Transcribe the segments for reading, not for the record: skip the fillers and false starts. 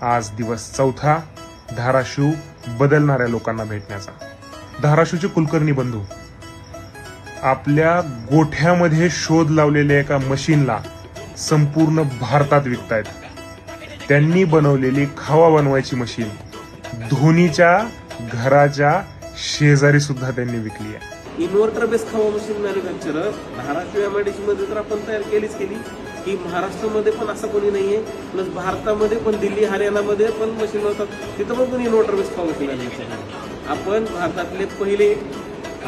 आज दिवस चौथा धाराशिव बदलणाऱ्या लोकांना भेटण्याचा. धाराशिवचे कुलकर्णी बंधू आपल्या गोठ्यामध्ये शोध लावलेल्या एका मशीनला संपूर्ण भारतात विकतायत. त्यांनी बनवलेली खावा बनवायची मशीन धोनीच्या घराच्या शेजारी सुद्धा त्यांनी विकली आहे. इन्व्हर्टर बेस खावा मशीन मॅन्युफॅक्चरर धाराशिव एमआयडीसी मध्ये तर आपण तयार केलीच केली की महाराष्ट्रामध्ये पण असं कोणी नाहीये. प्लस भारतामध्ये पण दिल्ली हरियाणामध्ये पण मशीन होतात, तिथं पण कोणी इन्व्हर्टर बेस खावा मशीन मॅन्युफॅक्चर. आपण भारतातले पहिले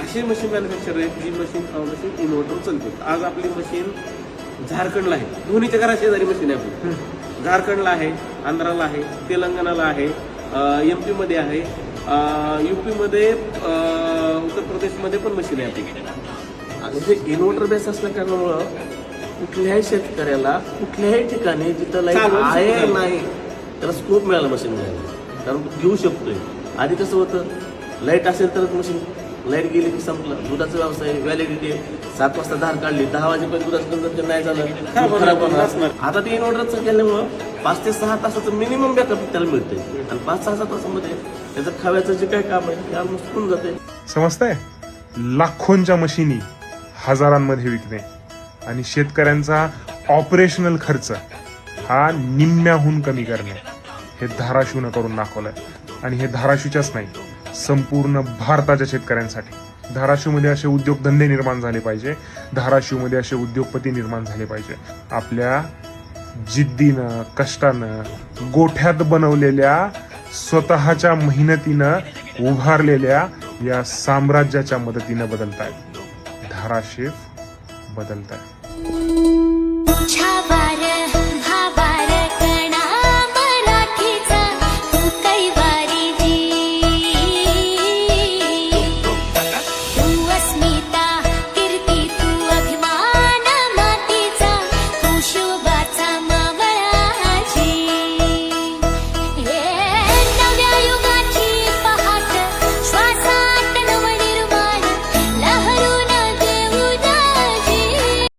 असे मशीन मॅन्युफॅक्चर आहेत जी मशीन खावा मशीन इन्व्हर्टर चालते. आज आपली मशीन झारखंडला आहे, धोनीच्या घरा शेजारी मशीन आहे आपली. झारखंडला आहे, आंध्राला आहे, तेलंगणाला आहे, MP मध्ये आहे, UP मध्ये, उत्तर प्रदेशमध्ये पण मशीन आहे आपली. आणि हे इन्व्हर्टर बेस असल्या कारणामुळं कुठल्याही शेतकऱ्याला कुठल्याही ठिकाणी जिथं लाईट आहे नाही त्याला स्कोप मिळाला मशीन घ्यायला, कारण तो घेऊ शकतोय. आधी कसं होतं, लाईट असेल तरच मशीन, लाईट गेली की संपलं. दुधाचा व्यवसाय व्हॅलिडिटी 7 वाजता धार काढली, 10 वाजेपर्यंत दुधाचं कंझम्पशन नाही झालं, खराब होणार. आता ते इन्व्हर्टरचं केल्यामुळं 5 ते 6 तासाचं मिनिमम बॅकअप त्याला मिळतंय आणि 5-6 तासामध्ये त्याचं खाव्याचं जे काय काम आहे ते ऑलमोस्ट होऊन जाते. समजतंय? लाखोंच्या मशिनी हजारांमध्ये विकणे आणि शेतकऱ्यांचा ऑपरेशनल खर्च हा निम्म्याहून कमी करणे हे धाराशिवनं करून दाखवलंय. आणि हे धाराशिवच्याच नाही, संपूर्ण भारताच्या शेतकऱ्यांसाठी. धाराशिवमध्ये असे उद्योगधंदे निर्माण झाले पाहिजे, धाराशिवमध्ये असे उद्योगपती निर्माण झाले पाहिजे. आपल्या जिद्दीनं, कष्टानं, गोठ्यात बनवलेल्या स्वतःच्या मेहनतीनं उभारलेल्या या साम्राज्याच्या मदतीनं बदलतायत. धाराशिव बदलताय.